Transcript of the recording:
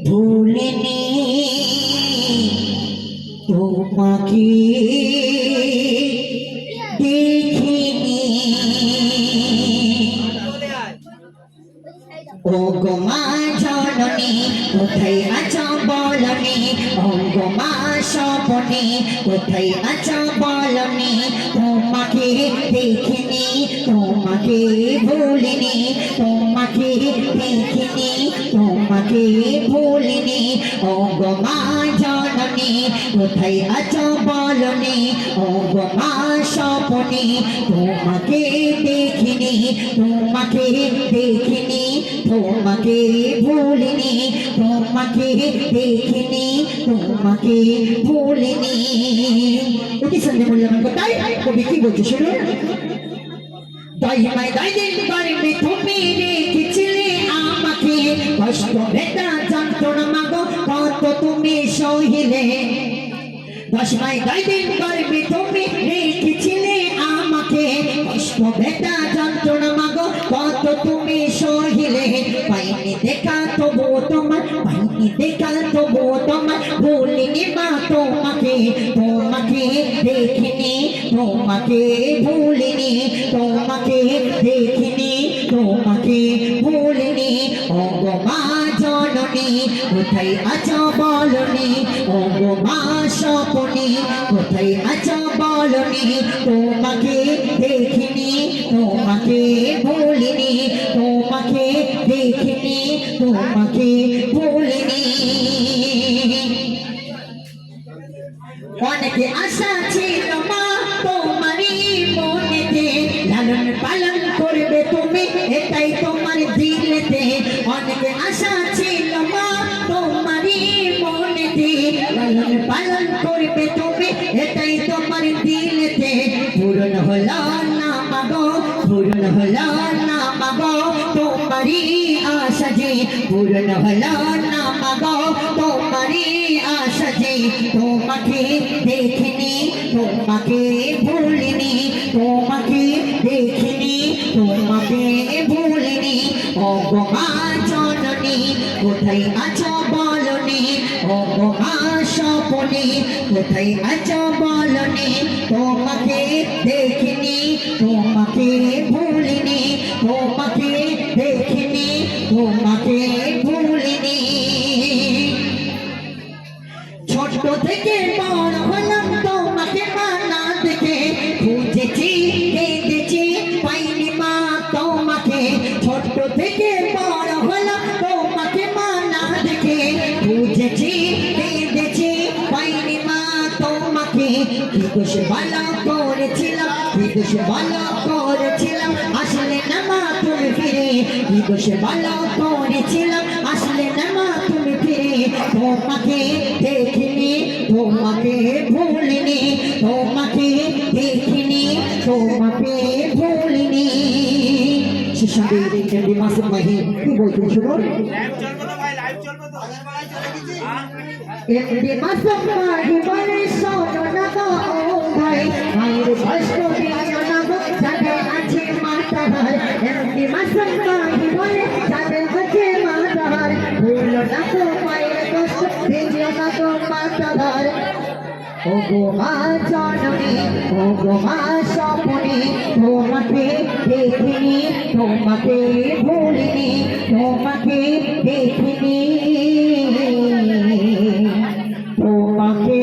ভুলিনি তোমাকে দেখিনি ও গো মা জননী কোথায় আছো বলনি ও গো মা স্বপনে কোথায় আছো বলনি তোমাকে দেখিনি তোমাকে ভুলিনি তোমাকে দেখিনি তোমাকে ভুলিনি ও গো মা জননী কোথায় আছো বলনি ও গো মা স্বপনে তোমাকে দেখিনি তোমাকে দেখিনি তোমাকে ভুলিনি তোমাকে দেখিনি তোমাকে ভুলিনি অতি সন্ধে মূল্যবান কথাই কবি কি বলছে শুনুন দাইমাই দাইদিন বাড়িতে তুমি রেখেছিলে আমাকে কষ্ট বেদনা যন্ত্রণা মাগো কত তুমি সহিলে দশমাই দাইদিন বাড়িতে তুমি রেখেছিলে আমাকে কষ্ট বেদনা যন্ত্রণা মাগো কত তুমি সহিলে পাইনি দেখা তবুও তোমার পাইনি দেখা তবুও তোমার ভুলিনি মা তোমাকে তোমাকে দেখিনি তোমাকে ভুলিনি তোমাকে দেখিনি তোমাকে ভুলিনি ও গো মা জননী কোথায় আছো বলনি ও গো মা স্বপনে কোথায় আছো বলনি তোমাকে দেখিনি তোমাকে ভুলিনি তোমাকে দেখিনি তোমাকে ভুলিনি অনেকে আশা ছিল মা তোমারই মনেতে লালন পালন করবে তুমি এটাই তোমার দিলেতে অনেকে আশা ছিল মা তোমারই মনেতে লালন পালন করবে তুমি এটাই তোমার দিলেতে পূরণ হলো না মাগো পূরণ হলো না মাগো তোমারই আশা যে পূরণ হলো না মাগো তোমারই আশা যে তোমাকে দেখিনি তোমাকে ভুলিনি তোমাকে দেখিনি তোমাকে ভুলিনি ও গো মা জননী কোথায় আছো বলনি ও গো মা স্বপনে কোথায় আছো বলনি তোমাকে দেখিনি তোমাকে ভুলিনি তোমাকে দেখিনি তোমাকে ভুলিনি ছোট থেকে বড় হলাম তোমাকে মানা দেখে খুঁজেছি কেঁদেছি পাইনি মা তোমাকে ছোট থেকে বড় হলাম তোমাকে মানা দেখে খুঁজেছি কেঁদেছি পাইনি মা তোমাকে কি দোষ ভালো করেছিলাম কি দোষ ভালো করেছিলাম আসলে না মা তুমি ফিরে কি দোষ ভালো করেছিলাম আসলে না মা তুমি ফিরে তোমাকে দেখিনি তোমাকে ভুলিনি তোমাকে দেখিনি তোমাকে ভুলিনি সে সঙ্গে এমডি মাসুম ভাই কি বলছেন শুনুন এমডি মাসুম ভাই বলে শোনো না গো ভাই ভাইয়ের কষ্ট দিও না গো যাদের আছে মাতার এমডি মাসুম ভাই বলে যাদের আছে মাতার ভুলো না গো মায়ের কষ্ট দিও না গো মাতার ও গো মা জননী ও গো মা স্বপনে তোমাকে দেখিনি তোমাকে ভুলিনি তোমাকে দেখিনি তোমাকে